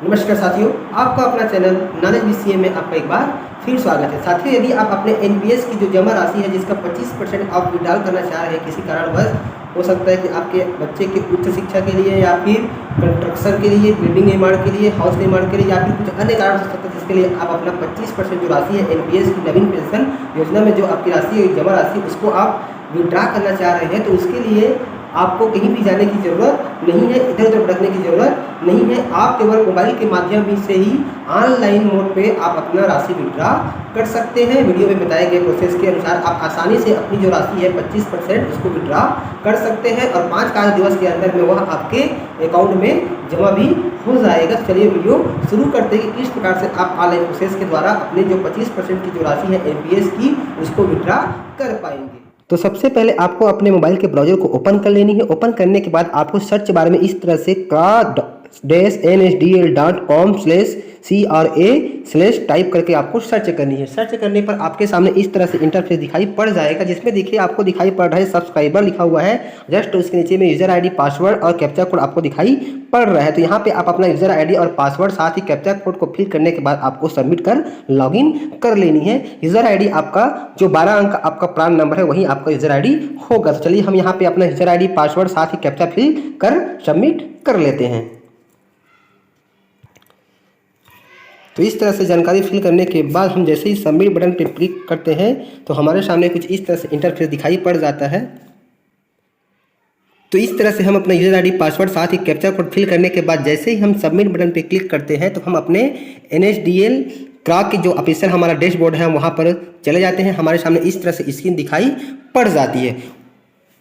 नमस्कार साथियों, आपका अपना चैनल नॉलेज बीसीए में आपका एक बार फिर स्वागत है। साथियों, यदि आप अपने एनपीएस की जो जमा राशि है जिसका 25% आप विड्रॉल करना चाह रहे हैं, किसी कारणवश हो सकता है कि आपके बच्चे की उच्च शिक्षा के लिए या फिर कंस्ट्रक्शन के लिए, बिल्डिंग निर्माण के लिए, हाउस निर्माण के लिए या फिर कुछ अन्य कारण हो सकता है जिसके लिए आप अपना 25% जो राशि है एनपीएस की नवीन पेंशन योजना में जो आपकी राशि है जमा राशि उसको आप विड्रॉ करना चाह रहे हैं, तो उसके लिए आपको कहीं भी जाने की ज़रूरत नहीं है, इधर उधर भटकने की ज़रूरत नहीं है। आप केवल मोबाइल के माध्यम से ही ऑनलाइन मोड पे आप अपना राशि विड्रॉ कर सकते हैं। वीडियो में बताए गए प्रोसेस के अनुसार आप आसानी से अपनी जो राशि है 25% उसको विड्रॉ कर सकते हैं और 5 कार्य दिवस के अंदर में वह आपके अकाउंट में जमा भी हो जाएगा। चलिए वीडियो शुरू करते हैं कि किस प्रकार से आप ऑनलाइन प्रोसेस के द्वारा अपने जो 25% की जो राशि है एनपीएस की उसको विड्रॉ कर पाएंगे। तो सबसे पहले आपको अपने मोबाइल के ब्राउज़र को ओपन कर लेनी है। ओपन करने के बाद आपको सर्च बार में इस तरह से nsdl.com/CRA/ टाइप करके आपको सर्च करनी है। सर्च करने पर आपके सामने इस तरह से इंटरफेस दिखाई पड़ जाएगा, जिसमें देखिए आपको दिखाई पड़ रहा है सब्सक्राइबर लिखा हुआ है। जस्ट उसके नीचे में यूज़र आईडी, पासवर्ड और कैप्चा कोड आपको दिखाई पड़ रहा है। तो यहाँ पे आप अपना यूज़र आईडी और पासवर्ड साथ ही कैप्चा कोड को फिल करने के बाद आपको सबमिट कर लॉगिन कर लेनी है। यूज़र आईडी आपका जो 12 अंक आपका प्रान नंबर है वही आपका यूज़र आईडी होगा। तो चलिए हम यहाँ पे अपना यूज़र आईडी, पासवर्ड साथ ही कैप्चा फिल कर सबमिट कर लेते हैं। तो इस तरह से जानकारी फिल करने के बाद हम जैसे ही सबमिट बटन पर क्लिक करते हैं तो हमारे सामने कुछ इस तरह से इंटरफेस दिखाई पड़ जाता है। तो इस तरह से हम अपना यूज़र आईडी, पासवर्ड साथ ही कैप्चा कोड फिल करने के बाद जैसे ही हम सबमिट बटन पर क्लिक करते हैं तो हम अपने एनएसडीएल क्राक की जो ऑफिशियल हमारा डैशबोर्ड है वहाँ पर चले जाते हैं। हमारे सामने इस तरह से स्क्रीन दिखाई पड़ जाती है।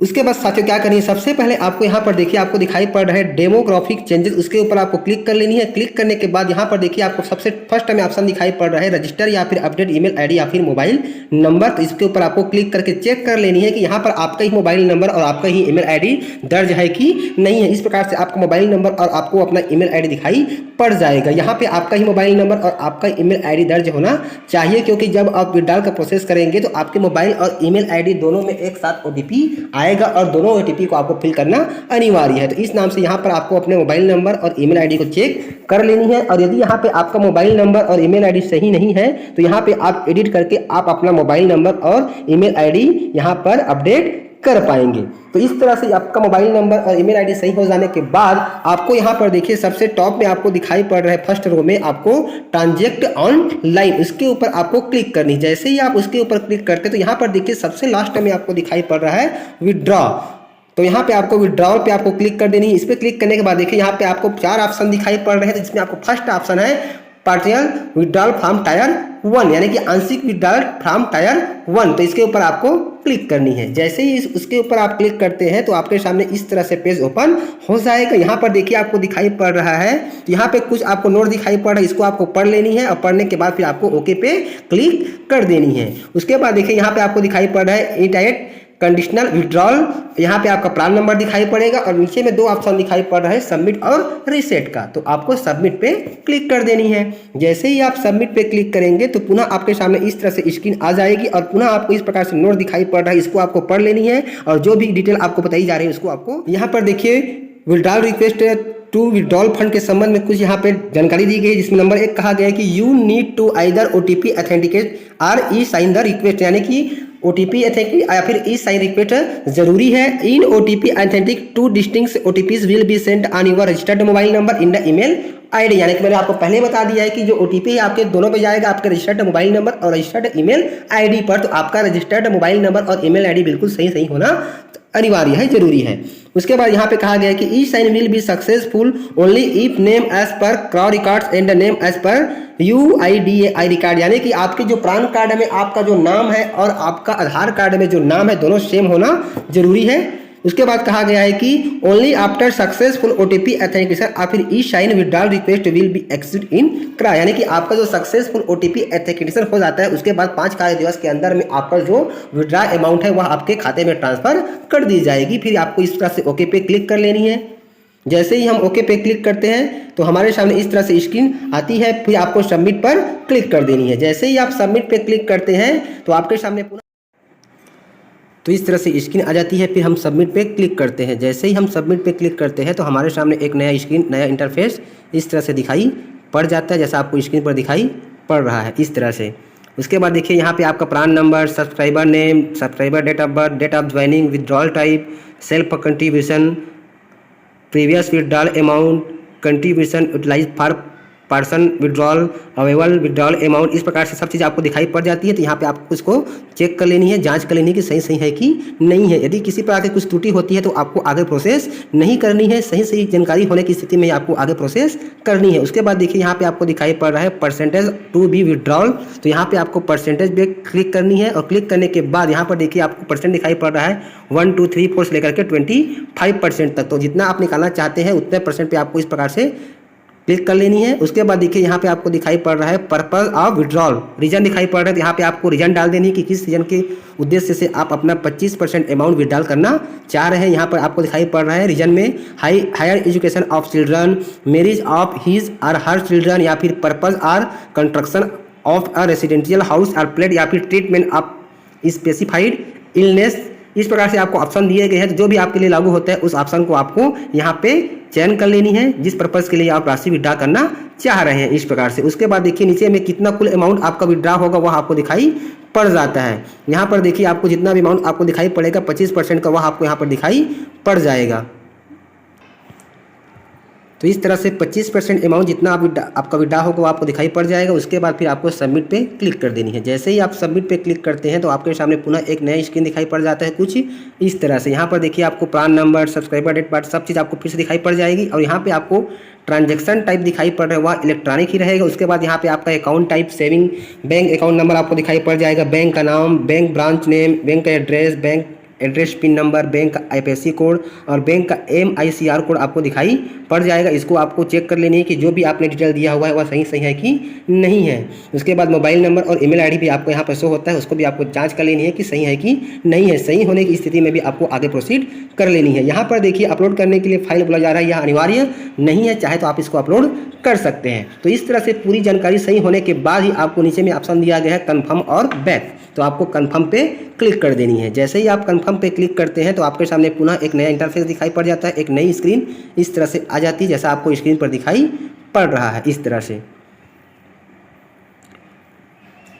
उसके बाद साथियों क्या करिए, सबसे पहले आपको यहाँ पर देखिए आपको दिखाई पड़ रहा है डेमोग्राफिक चेंजेस, उसके ऊपर आपको क्लिक कर लेनी है। क्लिक करने के बाद यहाँ पर देखिए आपको सबसे फर्स्ट में ऑप्शन दिखाई पड़ रहा है रजिस्टर या फिर अपडेट ईमेल आईडी या फिर मोबाइल नंबर। तो इसके ऊपर आपको क्लिक करके चेक कर लेनी है कि यहाँ पर आपका ही मोबाइल नंबर और आपका ही ईमेल आईडी दर्ज है कि नहीं है। इस प्रकार से आपका मोबाइल नंबर और आपको अपना ईमेल आईडी दिखाई पड़ जाएगा। यहाँ पे आपका ही मोबाइल नंबर और आपका ईमेल आईडी दर्ज होना चाहिए, क्योंकि जब आप विड्रॉल का प्रोसेस करेंगे तो आपके मोबाइल और ईमेल आईडी दोनों में एक साथ ओटीपी आएगा और दोनों ओटीपी को आपको फिल करना अनिवार्य है। तो इस नाम से यहाँ पर आपको अपने मोबाइल नंबर और ईमेल आईडी को चेक कर लेनी है। और यदि यहाँ पे आपका मोबाइल नंबर और ईमेल आईडी सही नहीं है तो यहाँ पे आप एडिट करके आप अपना मोबाइल नंबर और ईमेल आईडी यहाँ पर अपडेट कर पाएंगे। तो इस तरह से आपका मोबाइल नंबर और ईमेल आईडी सही हो जाने के बाद आपको यहाँ पर देखिए सबसे टॉप में आपको दिखाई पड़ रहा है फर्स्ट रो में आपको ट्रांजैक्ट ऑनलाइन, उसके ऊपर आपको क्लिक करनी। जैसे ही आप उसके ऊपर क्लिक करते तो यहाँ पर देखिए सबसे लास्ट में आपको दिखाई पड़ रहा है विड्रॉ। तो यहाँ पे आपको विड्रॉल पे आपको क्लिक कर देनी है। इस पर क्लिक करने के बाद देखिए यहाँ पे आपको 4 ऑप्शन दिखाई पड़ रहे हैं, तो जिसमें आपको फर्स्ट ऑप्शन है पार्शियल विड्रॉल फ्रॉम टायर 1, यानी कि आंशिक विड्रॉल फ्रॉम टायर 1। तो इसके ऊपर आपको क्लिक करनी है। जैसे ही उसके ऊपर आप क्लिक करते हैं तो आपके सामने इस तरह से पेज ओपन हो जाएगा। यहाँ पर देखिए आपको दिखाई पड़ रहा है, तो यहाँ पे कुछ आपको नोट दिखाई पड़ रहा है, इसको आपको पढ़ लेनी है और पढ़ने के बाद फिर आपको ओके पे क्लिक कर देनी है। उसके बाद देखिए यहाँ पे आपको दिखाई पड़ रहा है इनडायरेक्ट कंडीशनल विड्रॉल, यहाँ पे आपका प्रान नंबर दिखाई पड़ेगा और नीचे में 2 ऑप्शन दिखाई पड़ रहा है सबमिट और रीसेट का। तो आपको सबमिट पे क्लिक कर देनी है। जैसे ही आप सबमिट पे क्लिक करेंगे तो पुनः आपके सामने इस तरह से स्क्रीन आ जाएगी और पुनः आपको इस प्रकार से नोट दिखाई पड़ रहा है, इसको आपको पढ़ लेनी है और जो भी डिटेल आपको बताई जा रही है उसको आपको यहाँ पर देखिए withdrawal request to withdrawal fund के संबंध में कुछ यहाँ पे जानकारी दी गई है, जिसमें नंबर 1 कहा गया है कि you need to either OTP authenticate or e sign the request, यानी कि ओटीपी ऑथेंटिक या फिर ई साइन रिक्वेस्ट जरूरी है। In OTP authentic 2 distinct OTPs will be sent on your registered mobile number in the email ID, यानी कि मैंने आपको पहले बता दिया है कि जो ओटीपी है आपके दोनों पे जाएगा, आपके रजिस्टर्ड मोबाइल नंबर और रजिस्टर्ड ईमेल आईडी पर। तो आपका रजिस्टर्ड मोबाइल नंबर और ईमेल आईडी बिल्कुल सही होना अनिवार्य है, जरूरी है। उसके बाद यहाँ पे कहा गया है कि e sign will be successful only if name as per KRA records and name as per UIDAI रिकॉर्ड, यानी कि आपके जो पैन कार्ड में आपका जो नाम है और आपका आधार कार्ड में जो नाम है दोनों सेम होना जरूरी है। उसके बाद कहा गया है कि only after successful OTP authentication और फिर e sign withdrawal request will be accepted in KRA, यानी कि आपका जो सक्सेसफुल ओटीपी ऑथेंटिकेशन हो जाता है उसके बाद 5 कार्य दिवस के अंदर में आपका जो विड्रॉ अमाउंट है वह आपके खाते में ट्रांसफर कर दी जाएगी। फिर आपको इस तरह से ओके पे क्लिक कर लेनी है। जैसे ही हम ओके पे क्लिक करते हैं तो हमारे सामने इस तरह से स्क्रीन आती है, फिर आपको सबमिट पर क्लिक कर देनी है। जैसे ही आप सबमिट पे क्लिक करते हैं तो आपके सामने तो इस तरह से स्क्रीन आ जाती है। फिर हम सबमिट पे क्लिक करते हैं। जैसे ही हम सबमिट पे क्लिक करते हैं तो हमारे सामने एक नया स्क्रीन, नया इंटरफेस इस तरह से दिखाई पड़ जाता है, जैसा आपको स्क्रीन पर दिखाई पड़ रहा है इस तरह से। उसके बाद देखिए यहाँ पे आपका PRAN number, subscriber name, subscriber date of birth, date of joining, withdrawal type, self contribution, previous withdrawal amount, contribution utilize for person withdrawal, available withdrawal amount, इस प्रकार से सब चीज़ आपको दिखाई पड़ जाती है। तो यहाँ पे आपको इसको चेक कर लेनी है, जांच कर लेनी है कि सही सही है कि नहीं है। यदि किसी प्रकार की कुछ त्रुटि होती है तो आपको आगे प्रोसेस नहीं करनी है, सही सही जानकारी होने की स्थिति में आपको आगे प्रोसेस करनी है। उसके बाद देखिए यहाँ पे आपको दिखाई पड़ रहा है परसेंटेज टू बी विड्रॉल, तो यहाँ पे आपको परसेंटेज पे क्लिक करनी है और क्लिक करने के बाद यहाँ पर देखिए आपको परसेंट दिखाई पड़ रहा है 1 2 3 4 से लेकर के 25% तक। तो जितना आप निकालना चाहते हैं उतने परसेंट पे आपको इस प्रकार से क्लिक कर लेनी है। उसके बाद देखिए यहाँ पे आपको दिखाई पड़ रहा है पर्पस ऑफ विड्रॉल, रीजन दिखाई पड़ रहा है। तो यहाँ पे आपको रीजन डाल देनी है कि किस रीजन के उद्देश्य से आप अपना 25% अमाउंट विड्रॉल करना चाह रहे हैं। यहाँ पर आपको दिखाई पड़ रहा है रीजन में higher education of children, marriage of his or her children, या फिर purpose or construction of a residential house or plate, या फिर ट्रीटमेंट ऑफ स्पेसिफाइड इलनेस। इस प्रकार से आपको ऑप्शन दिए गए हैं। तो जो भी आपके लिए लागू होता है उस ऑप्शन को आपको यहाँ पे चयन कर लेनी है जिस पर्पज़ के लिए आप राशि विड्रा करना चाह रहे हैं इस प्रकार से। उसके बाद देखिए नीचे में कितना कुल अमाउंट आपका विड्रा होगा वह आपको दिखाई पड़ जाता है। यहाँ पर देखिए आपको जितना भी अमाउंट आपको दिखाई पड़ेगा 25% का वह आपको यहाँ पर दिखाई पड़ जाएगा। तो इस तरह से 25% अमाउंट जितना आपका विड्रा होगा वो आपको दिखाई पड़ जाएगा। उसके बाद फिर आपको सबमिट पे क्लिक कर देनी है। जैसे ही आप सबमिट पे क्लिक करते हैं तो आपके सामने पुनः एक नया स्क्रीन दिखाई पड़ जाता है कुछ इस तरह से। यहाँ पर देखिए आपको प्रान नंबर, सब्सक्राइबर डेट बर्थ सब चीज़ आपको फिर से दिखाई पड़ जाएगी और यहाँ पे आपको ट्रांजैक्शन टाइप दिखाई पड़ रहा है वह इलेक्ट्रॉनिक ही रहेगा। उसके बाद यहाँ पे आपका account type saving, bank account number आपको दिखाई पड़ जाएगा, बैंक का नाम, बैंक ब्रांच नेम, बैंक का address, bank address pin number, bank का IFSC कोड और बैंक का MICR कोड आपको दिखाई पड़ जाएगा। इसको आपको चेक कर लेनी है कि जो भी आपने डिटेल दिया हुआ है वह सही है कि नहीं है। उसके बाद मोबाइल नंबर और ईमेल आईडी भी आपको यहाँ पर शो होता है, उसको भी आपको जांच कर लेनी है कि सही है कि नहीं है। सही होने की स्थिति में भी आपको आगे प्रोसीड कर लेनी है। यहाँ पर देखिए अपलोड करने के लिए फाइल बोला जा रहा है, यह अनिवार्य नहीं है, चाहे तो आप इसको अपलोड कर सकते हैं। तो इस तरह से पूरी जानकारी सही होने के बाद ही आपको नीचे में ऑप्शन दिया गया है कन्फर्म और बैक, तो आपको कन्फर्म पे क्लिक कर देनी है। जैसे ही आप कन्फर्म पे क्लिक करते हैं तो आपके सामने पुनः एक नया इंटरफेस दिखाई पड़ जाता है, एक नई स्क्रीन इस तरह से आ जाती है जैसा आपको स्क्रीन पर दिखाई पड़ रहा है इस तरह से।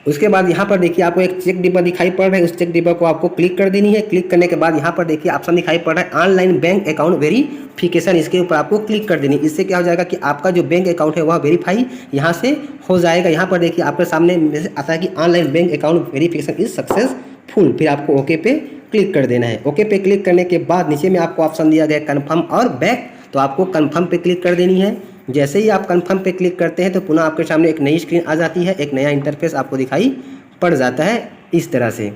उसके बाद यहाँ पर देखिए आपको एक चेक डिब्बा दिखाई पड़ रहा है, उस चेक डिब्बा को आपको क्लिक कर देनी है। क्लिक करने के बाद यहाँ पर देखिए ऑप्शन दिखाई पड़ रहा है ऑनलाइन बैंक अकाउंट वेरिफिकेशन, इसके ऊपर आपको क्लिक कर देनी। इससे क्या हो जाएगा कि आपका जो बैंक अकाउंट है वह वेरीफाई यहाँ से हो जाएगा। यहाँ पर देखिए आपके सामने आता है कि online bank account verification is successful, फिर आपको ओके पे क्लिक कर देना है। ओके पे क्लिक करने के बाद नीचे में आपको ऑप्शन दिया गया कन्फर्म और बैक, तो आपको कन्फर्म पे क्लिक कर देनी है। जैसे ही आप कन्फर्म पे क्लिक करते हैं तो पुनः आपके सामने एक नई स्क्रीन आ जाती है, एक नया इंटरफेस आपको दिखाई पड़ जाता है इस तरह से।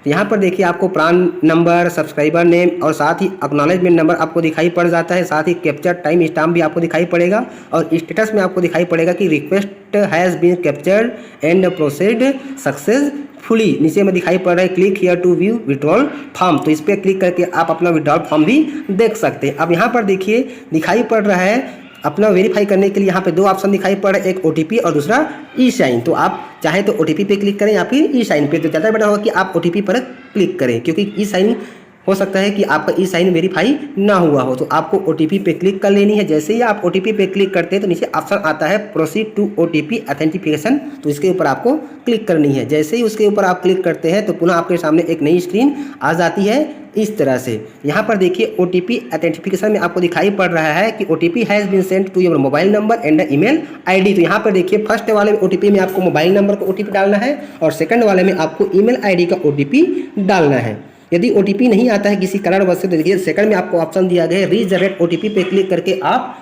तो यहाँ पर देखिए आपको प्रान नंबर, सब्सक्राइबर नेम और साथ ही एक्नॉलेजमेंट नंबर आपको दिखाई पड़ जाता है, साथ ही कैप्चर टाइम स्टाम्प भी आपको दिखाई पड़ेगा और स्टेटस में आपको दिखाई पड़ेगा कि request has been captured and processed successfully. नीचे में दिखाई पड़ रहा है click here to view withdrawal form, तो इस पर क्लिक करके आप अपना विड्रॉल फॉर्म भी देख सकते हैं। अब यहाँ पर देखिए दिखाई पड़ रहा है अपना वेरीफाई करने के लिए यहाँ पे दो ऑप्शन दिखाई पड़ रहा है, एक OTP और दूसरा ई-साइन। तो आप चाहे तो OTP पे क्लिक करें या फिर ई-साइन पे, तो ज़्यादा बेटर होगा कि आप OTP पर क्लिक करें क्योंकि ई-साइन हो सकता है कि आपका ई-साइन वेरीफाई ना हुआ हो। तो आपको OTP पे क्लिक कर लेनी है। जैसे ही आप OTP पे क्लिक करते हैं तो नीचे ऑप्शन आता है प्रोसीड टू OTP ऑथेंटिफिकेशन, तो इसके ऊपर आपको क्लिक करनी है। जैसे ही उसके ऊपर आप क्लिक करते हैं तो पुनः आपके सामने एक नई स्क्रीन आ जाती है इस तरह से। यहाँ पर देखिए OTP ऑथेंटिफिकेशन में आपको दिखाई पड़ रहा है कि OTP has been sent to your mobile number and email ID। तो यहाँ पर देखिए फर्स्ट वाले में OTP में आपको मोबाइल नंबर का OTP डालना है और सेकंड वाले में आपको ईमेल ID का OTP डालना है। यदि OTP नहीं आता है किसी कारणवश से तो देखिए सेकंड में आपको ऑप्शन दिया गया है रीजनरेट OTP पे क्लिक करके आप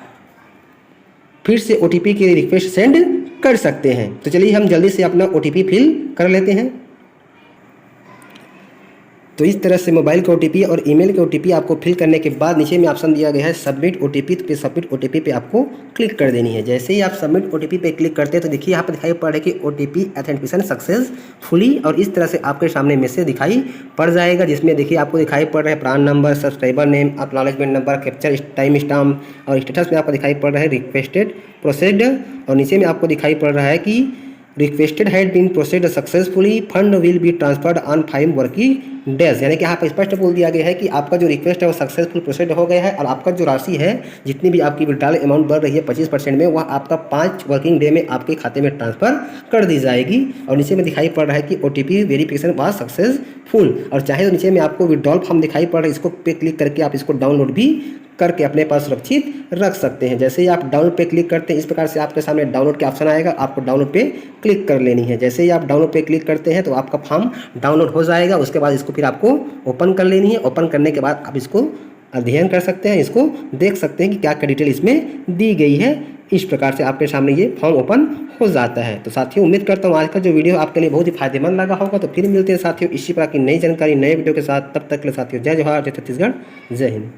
फिर से OTP की रिक्वेस्ट सेंड कर सकते हैं। तो चलिए हम जल्दी से अपना OTP फिल कर लेते हैं। तो इस तरह से मोबाइल के OTP और ईमेल के OTP आपको फिल करने के बाद नीचे में ऑप्शन दिया गया है सबमिट OTP, तो सबमिट OTP पे आपको क्लिक कर देनी है। जैसे ही आप सबमिट OTP पे क्लिक करते हैं तो देखिए यहाँ पर दिखाई पड़ रहा है कि OTP ऑथेंटिकेशन सक्सेसफुली, और इस तरह से आपके सामने मैसेज दिखाई पड़ जाएगा जिसमें देखिए आपको दिखाई पड़ रहा है प्रान number, subscriber name, acknowledgement number, capture time stamp और स्टेटस में आपको दिखाई पड़ रहा है रिक्वेस्टेड प्रोसेस्ड, और नीचे में आपको दिखाई पड़ रहा है कि requested had been processed successfully, fund will be transferred on 5 working days, यानी कि यहाँ पर स्पष्ट बोल दिया गया है कि आपका जो रिक्वेस्ट है वो सक्सेसफुल प्रोसेड हो गया है और आपका जो राशि है, जितनी भी आपकी विड्रॉल अमाउंट बढ़ रही है 25% में, वह आपका 5 वर्किंग डे में आपके खाते में ट्रांसफर कर दी जाएगी। और नीचे में दिखाई पड़ रहा है कि OTP वेरिफिकेशन वाज सक्सेसफुल। और चाहे तो नीचे में आपको विड्रॉल फॉर्म दिखाई पड़ रहा है, इसको पे क्लिक करके आप इसको डाउनलोड भी करके अपने पास सुरक्षित रख सकते हैं। जैसे ही आप डाउनलोड पे क्लिक करते हैं, इस प्रकार से आपके सामने डाउनलोड का ऑप्शन आएगा, आपको डाउनलोड पे क्लिक कर लेनी है। जैसे ही आप डाउनलोड पे क्लिक करते हैं तो आपका फॉर्म डाउनलोड हो जाएगा। उसके बाद इसको फिर आपको ओपन कर लेनी है। ओपन करने के बाद आप इसको अध्ययन कर सकते हैं, इसको देख सकते हैं कि क्या क्या डिटेल इसमें दी गई है। इस प्रकार से आपके सामने ये फॉर्म ओपन हो जाता है। तो साथियों, उम्मीद करता हूँ आज का जो वीडियो आपके लिए बहुत ही फायदेमंद लगा होगा। तो फिर मिलते हैं साथियों इसी प्रकार की नई जानकारी नए वीडियो के साथ। तब तक के लिए साथियों, जय जवाहर, जय छत्तीसगढ़, जय हिंद।